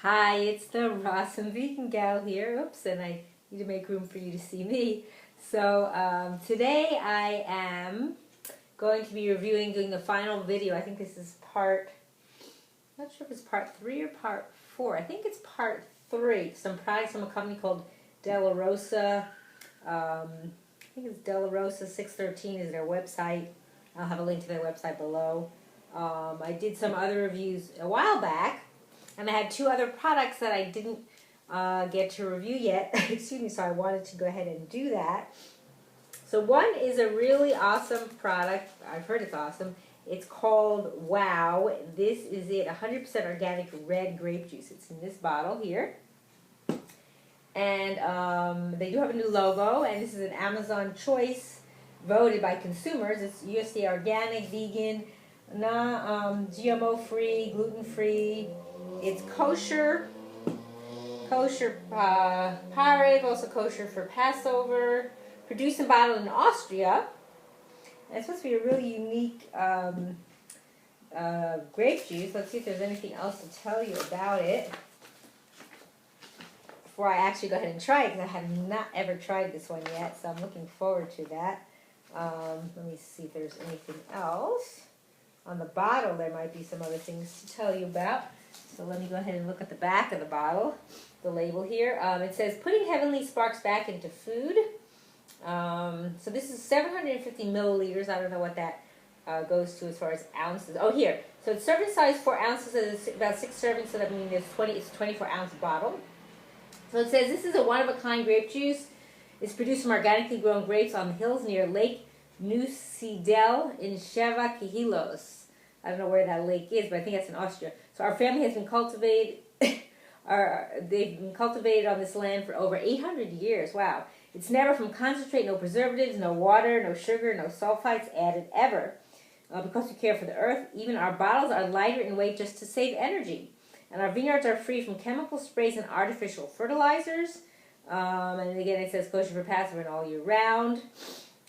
Hi, it's the Rosa vegan gal here. Oops, and I need to make room for you to see me. So today I am going to be doing the final video. I think this is I'm not sure if it's part 3 or part 4. I think it's part 3. Some products from a company called Rosa. I think it's Rosa 613 is their website. I'll have a link to their website below. I did some other reviews a while back. And I had 2 other products that I didn't get to review yet. Excuse me, so I wanted to go ahead and do that. So one is a really awesome product. I've heard it's awesome. It's called Wow. This is it, 100% organic red grape juice. It's in this bottle here. And they do have a new logo, and this is an Amazon choice voted by consumers. It's USDA organic, vegan, GMO-free, gluten-free. It's kosher pareve, also kosher for Passover, produced and bottled in Austria. And it's supposed to be a really unique grape juice. Let's see if there's anything else to tell you about it before I actually go ahead and try it, because I have not ever tried this one yet, so I'm looking forward to that. Let me see if there's anything else. On the bottle, there might be some other things to tell you about. So let me go ahead and look at the back of the bottle, the label here. It says, putting heavenly sparks back into food. So this is 750 milliliters. I don't know what that goes to as far as ounces. Oh, here. So it's serving size 4 ounces. It's about 6 servings, so that means it's a 24-ounce bottle. So it says, this is a one-of-a-kind grape juice. It's produced from organically grown grapes on the hills near Lake Neusiedl in Sheva Kihilos. I don't know where that lake is, but I think that's in Austria. So our family has been cultivated, they've been cultivated on this land for over 800 years. Wow. It's never from concentrate, no preservatives, no water, no sugar, no sulfites added ever. Because we care for the earth, even our bottles are lighter in weight just to save energy. And our vineyards are free from chemical sprays and artificial fertilizers. And again, it says kosher for Passover and all year round.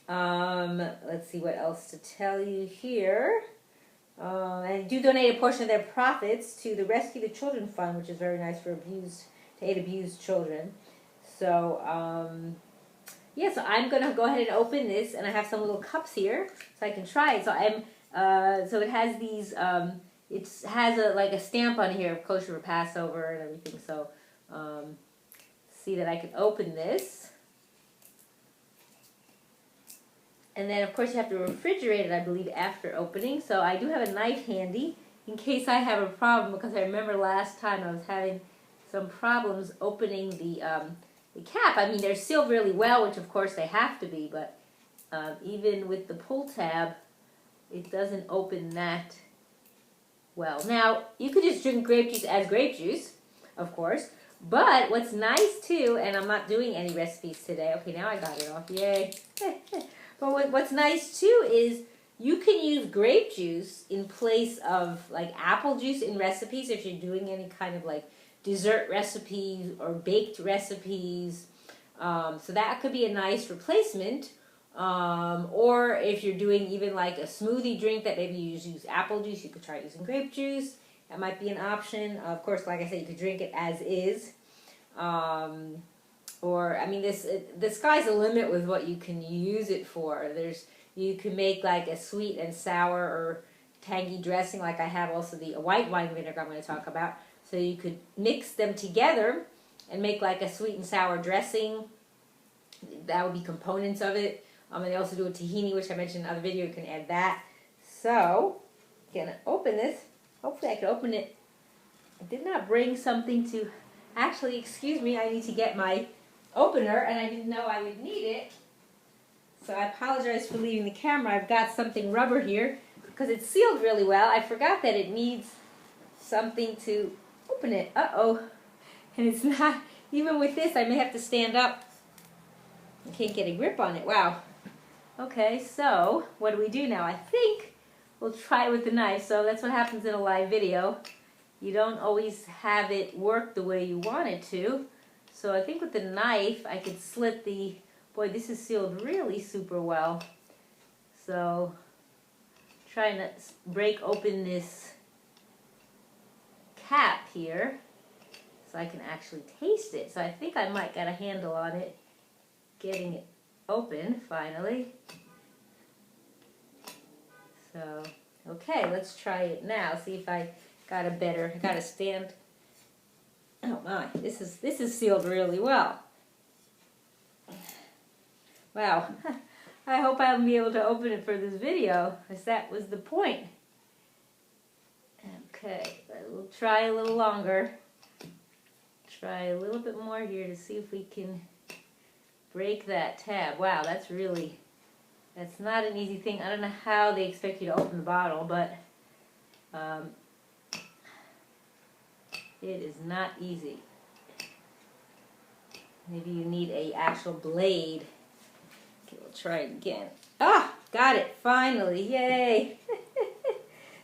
Let's see what else to tell you here. And do donate a portion of their profits to the Rescue the Children Fund, which is very nice for to aid abused children. So, yeah, so I'm going to go ahead and open this, and I have some little cups here so I can try it. So so it has these, it has like a stamp on here of kosher for Passover and everything. So, see that I can open this. And then, of course, you have to refrigerate it, I believe, after opening. So I do have a knife handy in case I have a problem, because I remember last time I was having some problems opening the cap. I mean, they're sealed really well, which, of course, they have to be. But even with the pull tab, it doesn't open that well. Now, you could just drink grape juice as grape juice, of course. But what's nice, too, and I'm not doing any recipes today. Okay, now I got it off. Yay. But what's nice, too, is you can use grape juice in place of, like, apple juice in recipes if you're doing any kind of, like, dessert recipes or baked recipes. So that could be a nice replacement. Or if you're doing even, like, a smoothie drink that maybe you use apple juice, you could try using grape juice. That might be an option. Of course, like I said, you could drink it as is. Or, I mean, the sky's the limit with what you can use it for. You can make like a sweet and sour or tangy dressing, like I have also the white wine vinegar I'm going to talk about. So you could mix them together and make like a sweet and sour dressing. That would be components of it. And they also do a tahini, which I mentioned in another video. You can add that. So, I'm going to open this. Hopefully I can open it. I did not bring something to... Actually, excuse me, I need to get my opener, and I didn't know I would need it. So I apologize for leaving the camera. I've got something rubber here because it's sealed really well. I forgot that it needs something to open it. Uh-oh. And it's not... Even with this, I may have to stand up. I can't get a grip on it. Wow. Okay, so what do we do now? I think we'll try it with the knife. So that's what happens in a live video. You don't always have it work the way you want it to. So I think with the knife, I could slit the... Boy, this is sealed really super well. So, trying to break open this cap here. so I can actually taste it. So I think I might got a handle on it, getting it open finally. So, okay, let's try it now. See if I got a better, I got a stand. Oh my, this is sealed really well. Wow, I hope I'll be able to open it for this video, because that was the point. Okay, we'll try a little longer. Try a little bit more here to see if we can break that tab. Wow, that's not an easy thing. I don't know how they expect you to open the bottle, but it is not easy. Maybe you need an actual blade. Okay, we'll try it again. Ah, got it, finally, yay.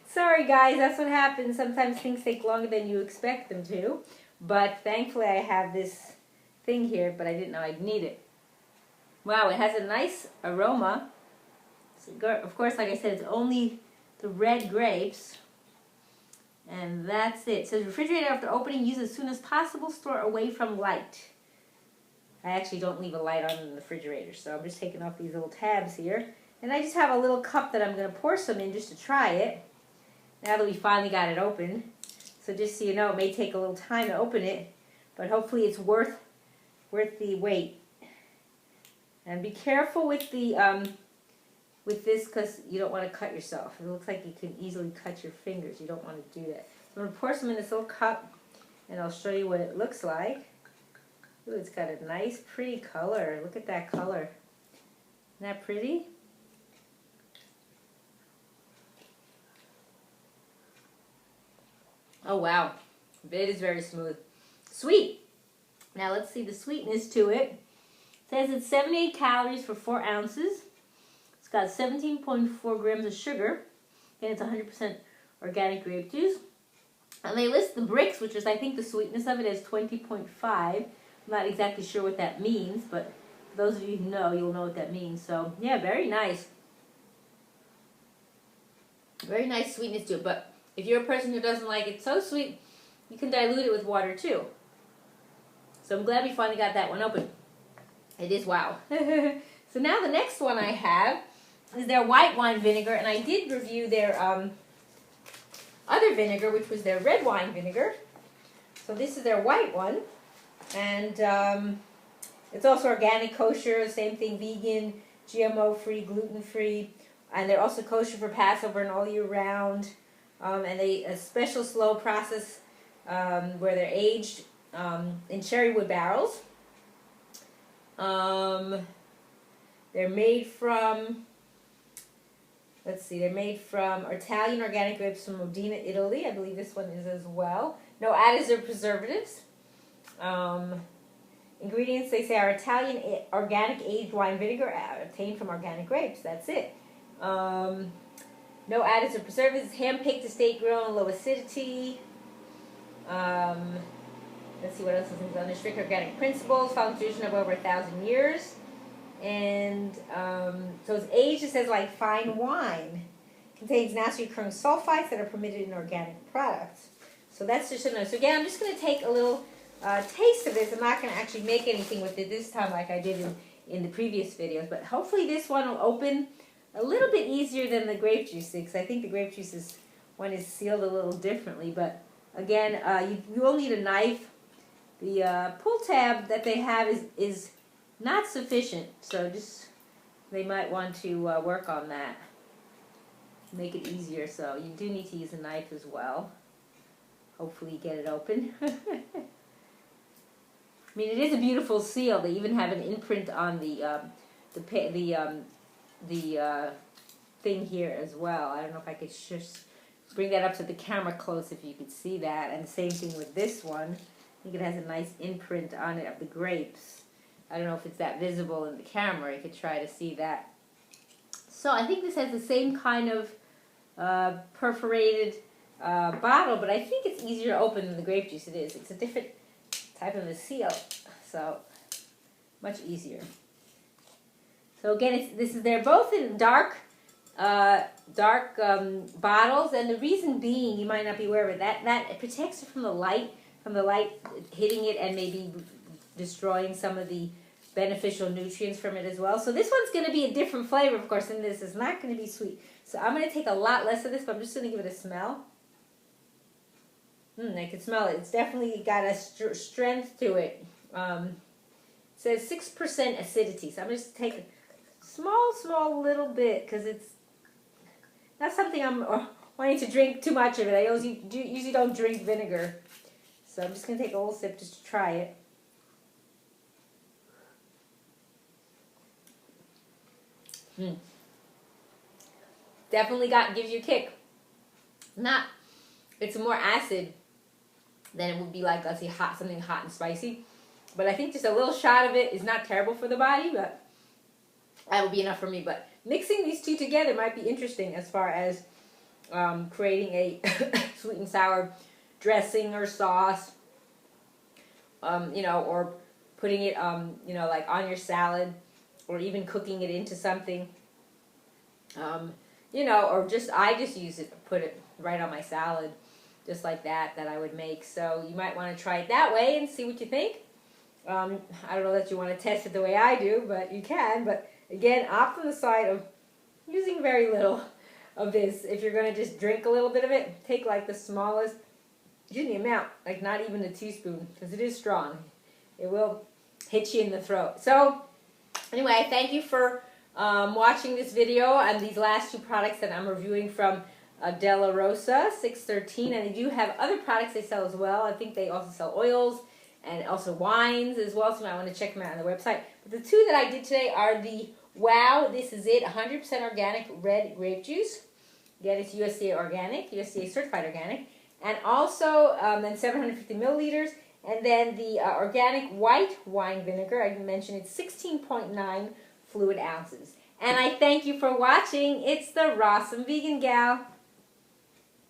Sorry guys, that's what happens. Sometimes things take longer than you expect them to. But thankfully I have this thing here, but I didn't know I'd need it. Wow, it has a nice aroma. So, of course, like I said, it's only the red grapes. And that's it. It says refrigerator after opening, use as soon as possible, store away from light. I actually don't leave a light on in the refrigerator, so I'm just taking off these little tabs here. And I just have a little cup that I'm going to pour some in just to try it. Now that we finally got it open. So just so you know, it may take a little time to open it, but hopefully it's worth the wait. And be careful with the with this, because you don't want to cut yourself. It looks like you can easily cut your fingers. You don't want to do that. So I'm going to pour some in this little cup, and I'll show you what it looks like. Ooh, it's got a nice, pretty color. Look at that color. Isn't that pretty? Oh, wow. It is very smooth. Sweet. Now, let's see the sweetness to it. It says it's 78 calories for 4 ounces. It's got 17.4 grams of sugar. And it's 100% organic grape juice. And they list the bricks, which is, I think, the sweetness of it is 20.5. I'm not exactly sure what that means, but for those of you who know, you'll know what that means. So, yeah, very nice. Very nice sweetness to it. But if you're a person who doesn't like it so sweet, you can dilute it with water, too. So I'm glad we finally got that one open. It is wow. So now the next one I have is their white wine vinegar, and I did review their other vinegar, which was their red wine vinegar. So this is their white one, and it's also organic, kosher, same thing, vegan, GMO-free, gluten-free, and they're also kosher for Passover and all year round. And a special slow process where they're aged in cherry wood barrels. They're made from, let's see, they're made from Italian organic grapes from Modena, Italy. I believe this one is as well. No additives or preservatives. Ingredients, they say, are Italian organic aged wine vinegar obtained from organic grapes. That's it. No additives or preservatives. Hand-picked, estate-grown, low acidity. Let's see what else is under strict organic principles. Found tradition of over 1,000 years. And so it's aged, it says, like fine wine. Contains naturally occurring sulfites that are permitted in organic products. So that's just a note. So again, I'm just going to take a little taste of this. I'm not going to actually make anything with it this time like I did in the previous videos. But hopefully this one will open a little bit easier than the grape juice, because I think the grape juice one is sealed a little differently. But again, you will need a knife. The pull tab that they have is not sufficient, so just they might want to work on that, make it easier. So you do need to use a knife as well. Hopefully get it open. I mean, it is a beautiful seal. They even have an imprint on the thing here as well. I don't know if I could just bring that up to the camera close if you could see that. And the same thing with this one. I think it has a nice imprint on it of the grapes. I don't know if it's that visible in the camera. You could try to see that. So I think this has the same kind of perforated bottle, but I think it's easier to open than the grape juice. It is. It's a different type of a seal, so much easier. So again, they're both in dark bottles, and the reason being, you might not be aware of it, that it protects it from the light, from the light hitting it and maybe destroying some of the beneficial nutrients from it as well. So this one's going to be a different flavor, of course, and this is not going to be sweet. So I'm going to take a lot less of this, but I'm just going to give it a smell. I can smell it. It's definitely got a strength to it. It says 6% acidity. So I'm just take a small little bit because it's not something I'm wanting to drink too much of it. I usually don't drink vinegar. So I'm just going to take a little sip just to try it. Definitely gives you a kick. It's more acid than it would be like, let's say, something hot and spicy. But I think just a little shot of it is not terrible for the body, but that would be enough for me. But mixing these two together might be interesting as far as creating a sweet and sour dressing or sauce, or putting it, like on your salad, or even cooking it into something, or I just use it, put it right on my salad, just like that I would make. So you might want to try it that way and see what you think. I don't know that you want to test it the way I do, but you can. But again, opt on the side of using very little of this. If you're going to just drink a little bit of it, take like the smallest, amount, like not even a teaspoon, because it is strong. It will hit you in the throat. So anyway, I thank you for watching this video and these last two products that I'm reviewing from Della Rosa 613, and they do have other products they sell as well. I think they also sell oils and also wines as well, so you might want to check them out on the website. But the two that I did today are the Wow, This Is It 100% organic red grape juice. Again, it's USDA organic, USDA certified organic, and also then 750 milliliters, and then the organic white wine vinegar. I mentioned it's 16.9 fluid ounces. And I thank you for watching. It's the Rosa Vegan Gal.